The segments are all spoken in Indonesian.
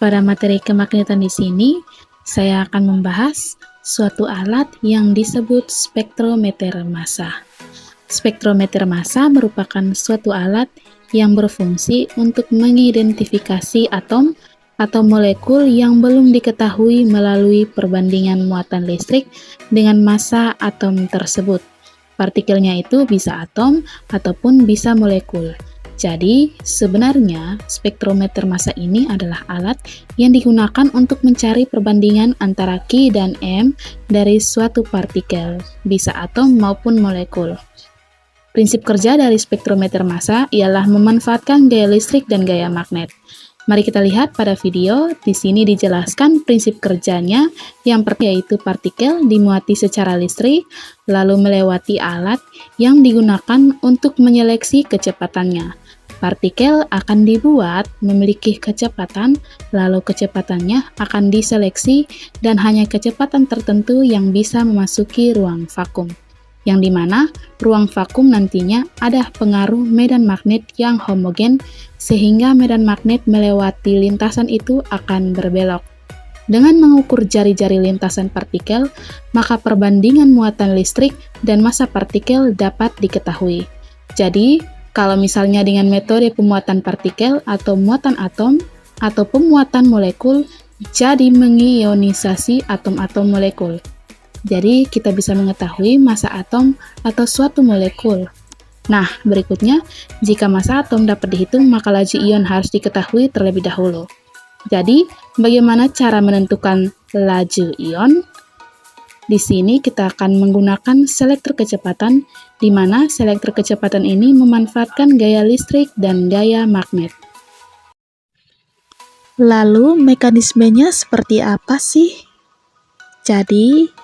Pada materi kemagnetan di sini, saya akan membahas suatu alat yang disebut spektrometer massa. Spektrometer massa merupakan suatu alat yang berfungsi untuk mengidentifikasi atom atau molekul yang belum diketahui melalui perbandingan muatan listrik dengan massa atom tersebut. Partikelnya itu bisa atom ataupun bisa molekul. Jadi, sebenarnya spektrometer massa ini adalah alat yang digunakan untuk mencari perbandingan antara Q dan M dari suatu partikel, bisa atom maupun molekul. Prinsip kerja dari spektrometer massa ialah memanfaatkan gaya listrik dan gaya magnet. Mari kita lihat pada video. Di sini dijelaskan prinsip kerjanya. Yang pertama yaitu partikel dimuati secara listrik, lalu melewati alat yang digunakan untuk menyeleksi kecepatannya. Partikel akan dibuat memiliki kecepatan, lalu kecepatannya akan diseleksi dan hanya kecepatan tertentu yang bisa memasuki ruang vakum. Yang dimana ruang vakum nantinya ada pengaruh medan magnet yang homogen sehingga medan magnet melewati lintasan itu akan berbelok. Dengan mengukur jari-jari lintasan partikel, maka perbandingan muatan listrik dan massa partikel dapat diketahui. Jadi, kalau misalnya dengan metode pemuatan partikel atau muatan atom atau pemuatan molekul, jadi mengionisasi atom-atom molekul. Jadi, kita bisa mengetahui massa atom atau suatu molekul. Nah, berikutnya, jika massa atom dapat dihitung, maka laju ion harus diketahui terlebih dahulu. Jadi, bagaimana cara menentukan laju ion? Di sini kita akan menggunakan selektor kecepatan, di mana selektor kecepatan ini memanfaatkan gaya listrik dan gaya magnet. Lalu mekanismenya seperti apa sih? Jadi,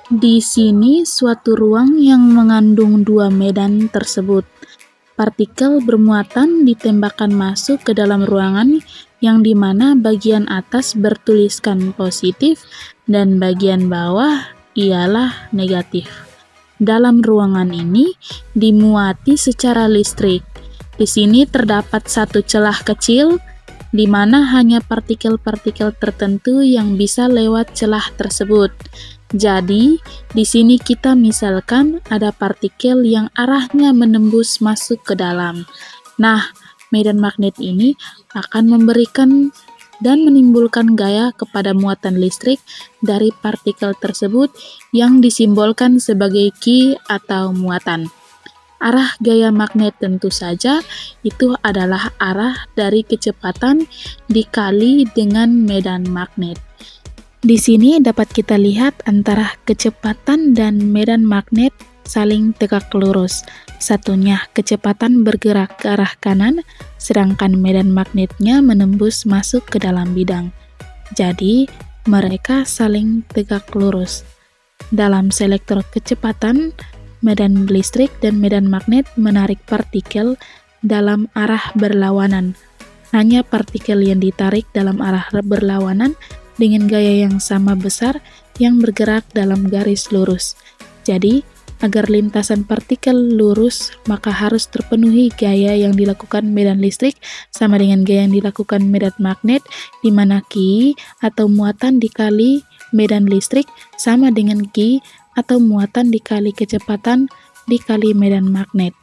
di sini suatu ruang yang mengandung dua medan tersebut. Partikel bermuatan ditembakkan masuk ke dalam ruangan yang dimana bagian atas bertuliskan positif dan bagian bawah ialah negatif. Dalam ruangan ini dimuati secara listrik. Di sini terdapat satu celah kecil di mana hanya partikel-partikel tertentu yang bisa lewat celah tersebut. Jadi, di sini kita misalkan ada partikel yang arahnya menembus masuk ke dalam. Nah, medan magnet ini akan memberikan dan menimbulkan gaya kepada muatan listrik dari partikel tersebut yang disimbolkan sebagai Q atau muatan. Arah gaya magnet tentu saja itu adalah arah dari kecepatan dikali dengan medan magnet. Di sini dapat kita lihat antara kecepatan dan medan magnet saling tegak lurus. Satunya kecepatan bergerak ke arah kanan, sedangkan medan magnetnya menembus masuk ke dalam bidang. Jadi, mereka saling tegak lurus. Dalam selektor kecepatan, medan listrik dan medan magnet menarik partikel dalam arah berlawanan. Hanya partikel yang ditarik dalam arah berlawanan dengan gaya yang sama besar yang bergerak dalam garis lurus. Jadi, agar lintasan partikel lurus, maka harus terpenuhi gaya yang dilakukan medan listrik sama dengan gaya yang dilakukan medan magnet, di mana Q atau muatan dikali medan listrik sama dengan Q atau muatan dikali kecepatan dikali medan magnet.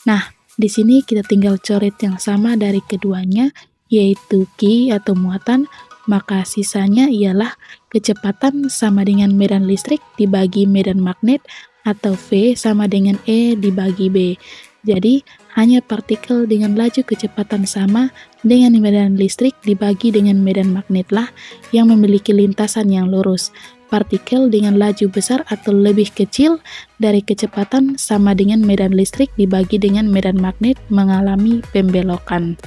Nah, di sini kita tinggal coret yang sama dari keduanya, yaitu Q atau muatan, maka sisanya ialah kecepatan sama dengan medan listrik dibagi medan magnet, atau V sama dengan E dibagi B. Jadi, hanya partikel dengan laju kecepatan sama dengan medan listrik dibagi dengan medan magnetlah yang memiliki lintasan yang lurus. Partikel dengan laju besar atau lebih kecil dari kecepatan sama dengan medan listrik dibagi dengan medan magnet mengalami pembelokan.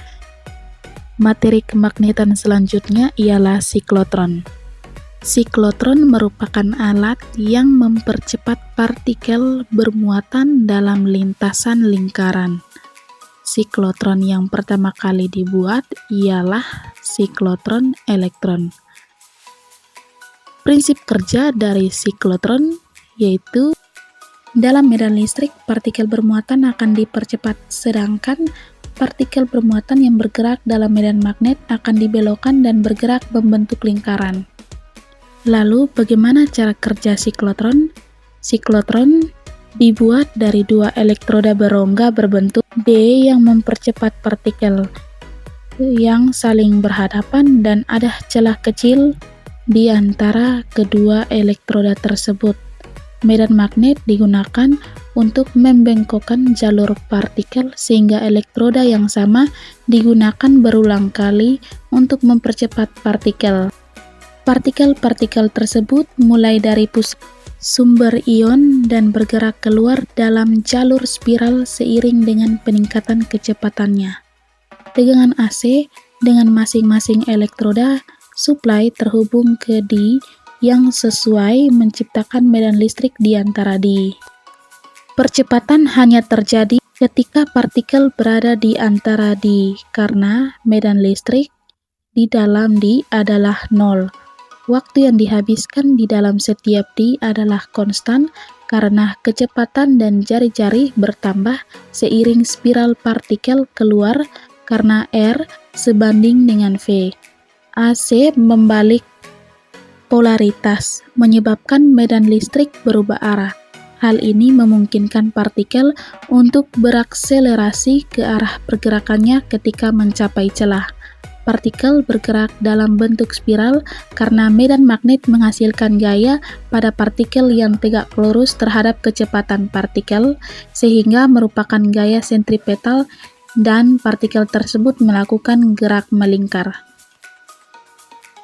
Materi kemagnetan selanjutnya ialah siklotron. Siklotron merupakan alat yang mempercepat partikel bermuatan dalam lintasan lingkaran. Siklotron yang pertama kali dibuat ialah siklotron elektron. Prinsip kerja dari siklotron yaitu dalam medan listrik partikel bermuatan akan dipercepat, sedangkan partikel bermuatan yang bergerak dalam medan magnet akan dibelokkan dan bergerak membentuk lingkaran. Lalu, bagaimana cara kerja siklotron? Siklotron dibuat dari dua elektroda berongga berbentuk D yang mempercepat partikel yang saling berhadapan dan ada celah kecil di antara kedua elektroda tersebut. Medan magnet digunakan untuk membengkokkan jalur partikel sehingga elektroda yang sama digunakan berulang kali untuk mempercepat partikel. Partikel-partikel tersebut mulai dari pusat sumber ion dan bergerak keluar dalam jalur spiral seiring dengan peningkatan kecepatannya. Tegangan AC dengan masing-masing elektroda suplai terhubung ke D yang sesuai menciptakan medan listrik di antara D. Percepatan hanya terjadi ketika partikel berada di antara D karena medan listrik di dalam D adalah 0. Waktu yang dihabiskan di dalam setiap D adalah konstan karena kecepatan dan jari-jari bertambah seiring spiral partikel keluar karena R sebanding dengan V. AC membalik polaritas, menyebabkan medan listrik berubah arah. Hal ini memungkinkan partikel untuk berakselerasi ke arah pergerakannya ketika mencapai celah. Partikel bergerak dalam bentuk spiral karena medan magnet menghasilkan gaya pada partikel yang tegak lurus terhadap kecepatan partikel, sehingga merupakan gaya sentripetal dan partikel tersebut melakukan gerak melingkar.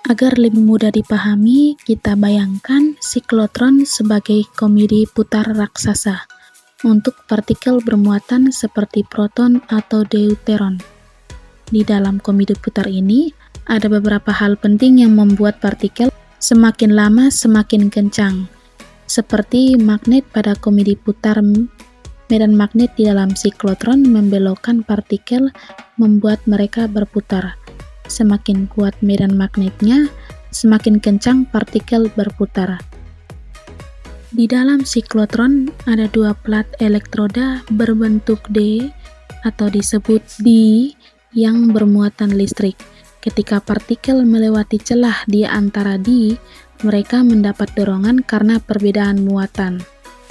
Agar lebih mudah dipahami, kita bayangkan siklotron sebagai komedi putar raksasa untuk partikel bermuatan seperti proton atau deuteron. Di dalam komedi putar ini, ada beberapa hal penting yang membuat partikel semakin lama semakin kencang. Seperti magnet pada komedi putar, medan magnet di dalam siklotron membelokkan partikel membuat mereka berputar. Semakin kuat medan magnetnya, semakin kencang partikel berputar. Di dalam siklotron ada dua plat elektroda berbentuk D atau disebut D yang bermuatan listrik. Ketika partikel melewati celah di antara D, mereka mendapat dorongan karena perbedaan muatan.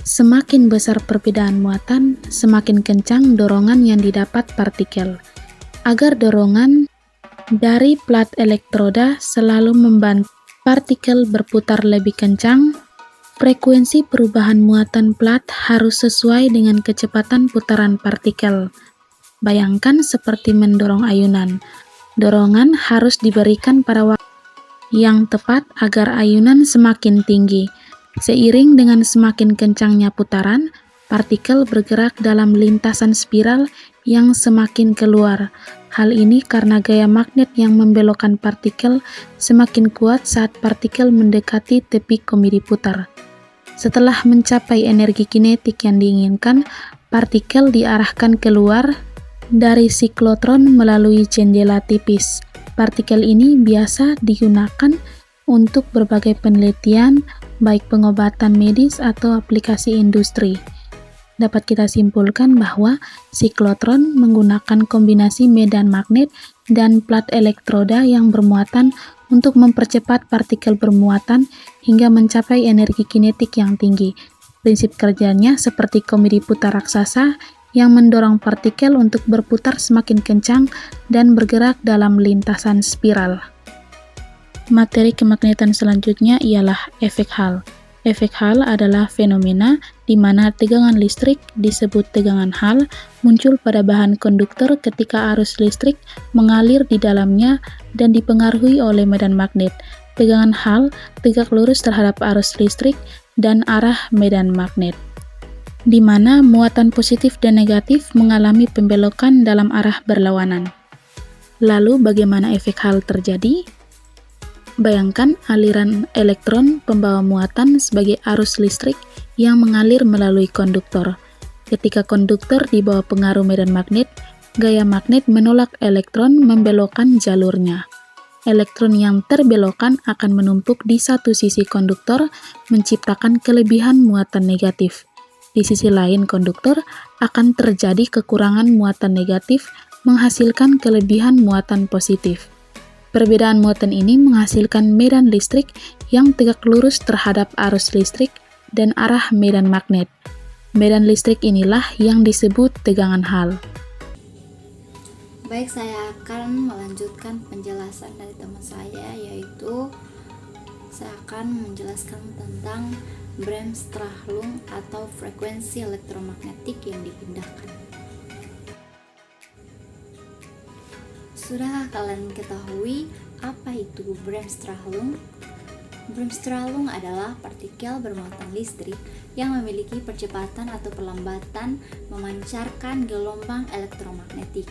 Semakin besar perbedaan muatan, semakin kencang dorongan yang didapat partikel. Agar dorongan dari plat elektroda selalu membantu partikel berputar lebih kencang, frekuensi perubahan muatan plat harus sesuai dengan kecepatan putaran partikel. Bayangkan seperti mendorong ayunan. Dorongan harus diberikan pada waktu yang tepat agar ayunan semakin tinggi. Seiring dengan semakin kencangnya putaran, partikel bergerak dalam lintasan spiral yang semakin keluar. Hal ini karena gaya magnet yang membelokkan partikel semakin kuat saat partikel mendekati tepi komedi putar. Setelah mencapai energi kinetik yang diinginkan, partikel diarahkan keluar dari siklotron melalui jendela tipis. Partikel ini biasa digunakan untuk berbagai penelitian, baik pengobatan medis atau aplikasi industri. Dapat kita simpulkan bahwa siklotron menggunakan kombinasi medan magnet dan plat elektroda yang bermuatan untuk mempercepat partikel bermuatan hingga mencapai energi kinetik yang tinggi. Prinsip kerjanya seperti komedi putar raksasa yang mendorong partikel untuk berputar semakin kencang dan bergerak dalam lintasan spiral. Materi kemagnetan selanjutnya ialah efek Hall. Efek Hall adalah fenomena di mana tegangan listrik disebut tegangan Hall muncul pada bahan konduktor ketika arus listrik mengalir di dalamnya dan dipengaruhi oleh medan magnet. Tegangan Hall tegak lurus terhadap arus listrik dan arah medan magnet, di mana muatan positif dan negatif mengalami pembelokan dalam arah berlawanan. Lalu bagaimana efek Hall terjadi? Bayangkan aliran elektron pembawa muatan sebagai arus listrik yang mengalir melalui konduktor. Ketika konduktor di bawah pengaruh medan magnet, gaya magnet menolak elektron membelokkan jalurnya. Elektron yang terbelokkan akan menumpuk di satu sisi konduktor, menciptakan kelebihan muatan negatif. Di sisi lain konduktor akan terjadi kekurangan muatan negatif menghasilkan kelebihan muatan positif. Perbedaan muatan ini menghasilkan medan listrik yang tegak lurus terhadap arus listrik dan arah medan magnet. Medan listrik inilah yang disebut tegangan Hall. Baik, saya akan melanjutkan penjelasan dari teman saya, yaitu saya akan menjelaskan tentang Bremsstrahlung atau frekuensi elektromagnetik yang dipindahkan. Sudah kalian ketahui apa itu Bremsstrahlung? Bremsstrahlung adalah partikel bermuatan listrik yang memiliki percepatan atau perlambatan memancarkan gelombang elektromagnetik.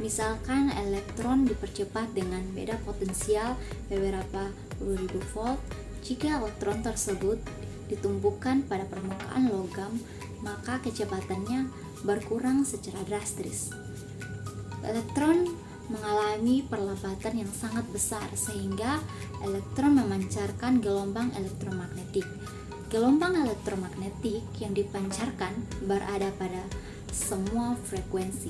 Misalkan elektron dipercepat dengan beda potensial beberapa puluh ribu volt. Jika elektron tersebut ditumpukan pada permukaan logam, maka kecepatannya berkurang secara drastis. Elektron mengalami perlambatan yang sangat besar sehingga elektron memancarkan gelombang elektromagnetik. Gelombang elektromagnetik yang dipancarkan berada pada semua frekuensi.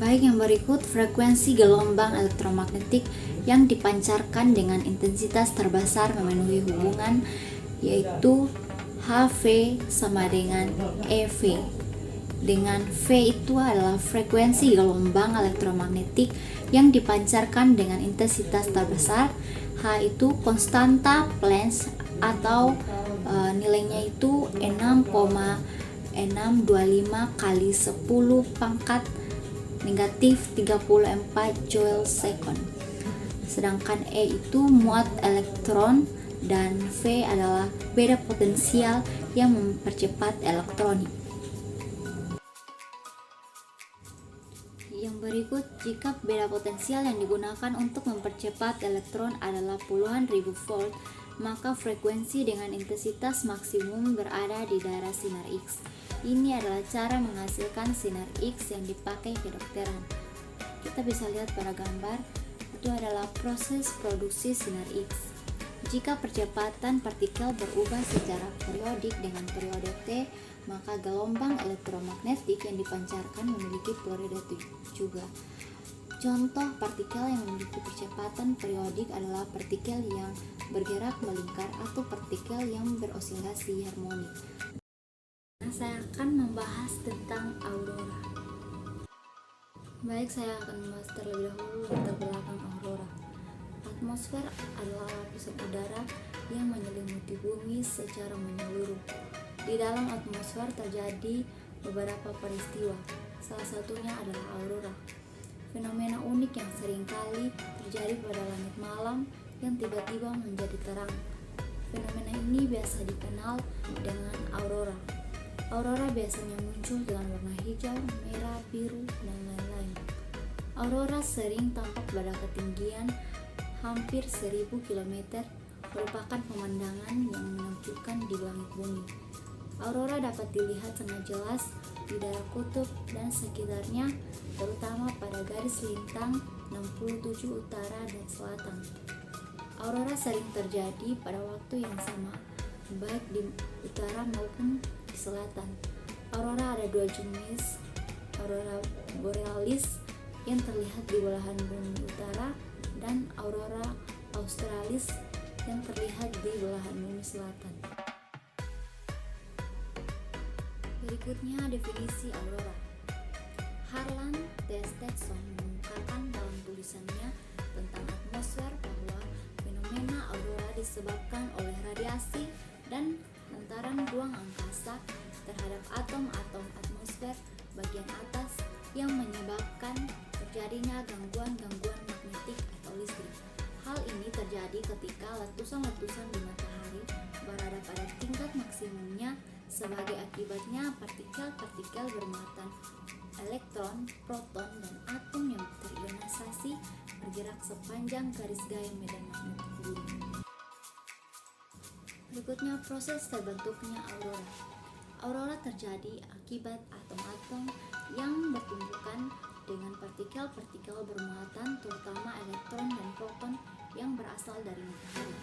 Baik, yang berikut frekuensi gelombang elektromagnetik yang dipancarkan dengan intensitas terbesar memenuhi hubungan, yaitu HV sama dengan EV. Dengan V itu adalah frekuensi gelombang elektromagnetik yang dipancarkan dengan intensitas terbesar. H itu konstanta Planck atau nilainya itu 6,625 kali 10 pangkat negatif 34 joule second. Sedangkan E itu muat elektron dan V adalah beda potensial yang mempercepat elektronik. Yang berikut, jika beda potensial yang digunakan untuk mempercepat elektron adalah puluhan ribu volt, maka frekuensi dengan intensitas maksimum berada di daerah sinar X. Ini adalah cara menghasilkan sinar X yang dipakai kedokteran. Kita bisa lihat pada gambar, itu adalah proses produksi sinar X. Jika percepatan partikel berubah secara periodik dengan periode T, maka gelombang elektromagnetik yang dipancarkan memiliki periode T juga. Contoh partikel yang memiliki percepatan periodik adalah partikel yang bergerak melingkar atau partikel yang berosilasi harmonik. Saya akan membahas tentang aurora. Baik, saya akan membahas terlebih dahulu latar belakang aurora. Atmosfer adalah lapisan udara yang menyelimuti bumi secara menyeluruh. Di dalam atmosfer terjadi beberapa peristiwa, salah satunya adalah aurora. Fenomena unik yang seringkali terjadi pada langit malam yang tiba-tiba menjadi terang. Fenomena ini biasa dikenal dengan aurora. Aurora biasanya muncul dengan warna hijau, merah, biru, dan lain-lain. Aurora sering tampak pada ketinggian hampir 1000 km, merupakan pemandangan yang menakjubkan di langit bumi. Aurora dapat dilihat sangat jelas di daerah kutub dan sekitarnya, terutama pada garis lintang 67 utara dan selatan. Aurora sering terjadi pada waktu yang sama, baik di utara maupun di selatan. Aurora ada dua jenis, aurora borealis yang terlihat di belahan bumi utara dan aurora australis yang terlihat di belahan bumi selatan. Berikutnya definisi aurora. Harlan T. Stetson mengungkapkan dalam tulisannya tentang atmosfer bahwa fenomena aurora disebabkan oleh radiasi dan hantaran ruang angkasa terhadap atom-atom atmosfer bagian atas yang menyebabkan terjadinya gangguan-gangguan magnetik atau listrik. Hal ini terjadi ketika letusan-letusan di matahari berada pada tingkat maksimumnya. Sebagai akibatnya, partikel-partikel bermuatan elektron, proton, dan atom yang terionisasi bergerak sepanjang garis gaya medan magnetik bumi. Berikutnya, proses terbentuknya aurora. Aurora terjadi akibat atom-atom yang bertumbukan dengan partikel-partikel bermuatan, terutama elektron dan proton yang berasal dari matahari.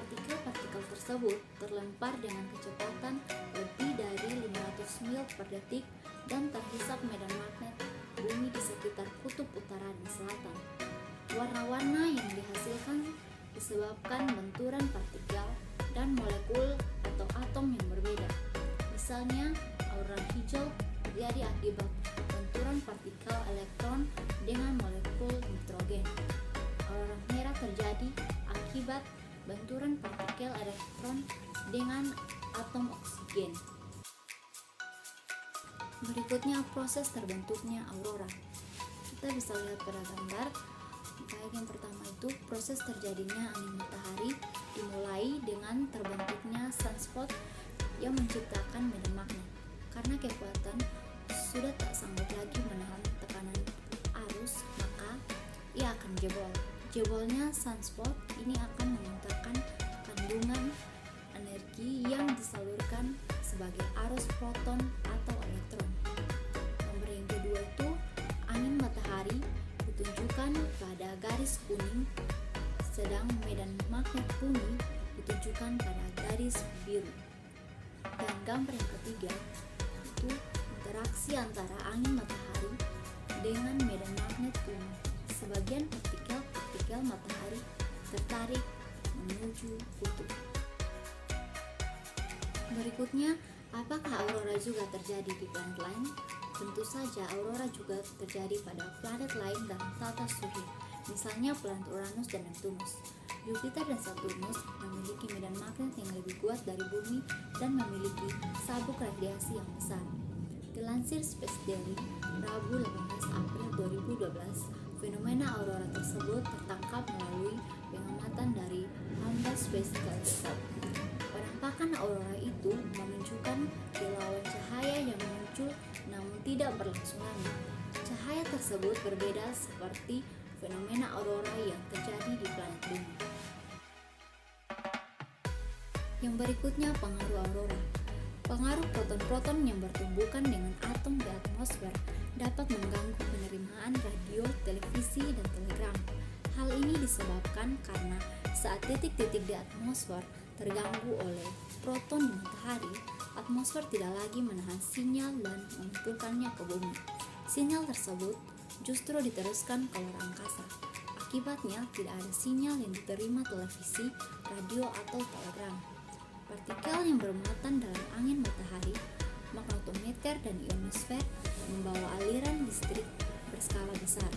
Partikel-partikel tersebut terlempar dengan kecepatan lebih dari 500 mil per detik dan terhisap medan magnet bumi di sekitar kutub utara dan selatan. Warna-warna yang dihasilkan disebabkan benturan partikel dan molekul atau atom yang berbeda. Misalnya, aurora hijau terjadi akibat benturan partikel elektron dengan molekul nitrogen. Aurora merah terjadi akibat benturan partikel elektron dengan atom oksigen. Berikutnya proses terbentuknya aurora. Kita bisa lihat pada gambar. Baik, yang pertama itu proses terjadinya angin matahari dimulai dengan terbentuknya sunspot yang menciptakan medan magnet. Karena kekuatan sudah tak sanggup lagi menahan tekanan arus, maka ia akan jebol. Jebolnya sunspot ini akan memuntahkan kandungan energi yang disalurkan sebagai arus proton atau elektron. Nomor yang kedua itu angin matahari ditunjukkan pada garis kuning, sedang medan magnet bumi ditunjukkan pada garis biru. Dan gambar yang ketiga itu interaksi antara angin matahari dengan medan magnet bumi. Sebagian partikel matahari tertarik menuju kutub. Berikutnya, apakah aurora juga terjadi di planet lain? Tentu saja aurora juga terjadi pada planet lain dalam tata surya, misalnya planet Uranus dan Neptunus. Jupiter dan Saturnus memiliki medan magnet yang lebih kuat dari bumi dan memiliki sabuk radiasi yang besar. Dilansir Space Daily, Rabu 18 April 2012, fenomena aurora tersebut tertangkap melalui pengamatan dari Hubble Space Telescope. Penampakan aurora itu menunjukkan kilauan cahaya yang muncul namun tidak berlangsung lama. Cahaya tersebut berbeda seperti fenomena aurora yang terjadi di planet bumi. Yang berikutnya pengaruh aurora. Pengaruh proton-proton yang bertumbukan dengan atom di atmosfer dapat mengganggu penerimaan radio, televisi, dan telegram. Hal ini disebabkan karena saat titik-titik di atmosfer terganggu oleh proton di matahari, atmosfer tidak lagi menahan sinyal dan memantulkannya ke bumi. Sinyal tersebut justru diteruskan ke luar angkasa. Akibatnya tidak ada sinyal yang diterima televisi, radio, atau telegram. Partikel yang bermuatan dalam angin matahari, magnetometer, dan ionosfer membawa aliran listrik berskala besar.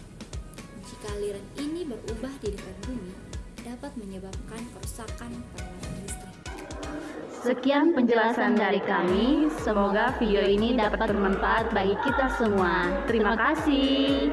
Jika aliran ini berubah di dekat bumi, dapat menyebabkan kerusakan pada layanan listrik. Sekian penjelasan dari kami. Semoga video ini dapat bermanfaat bagi kita semua. Terima kasih.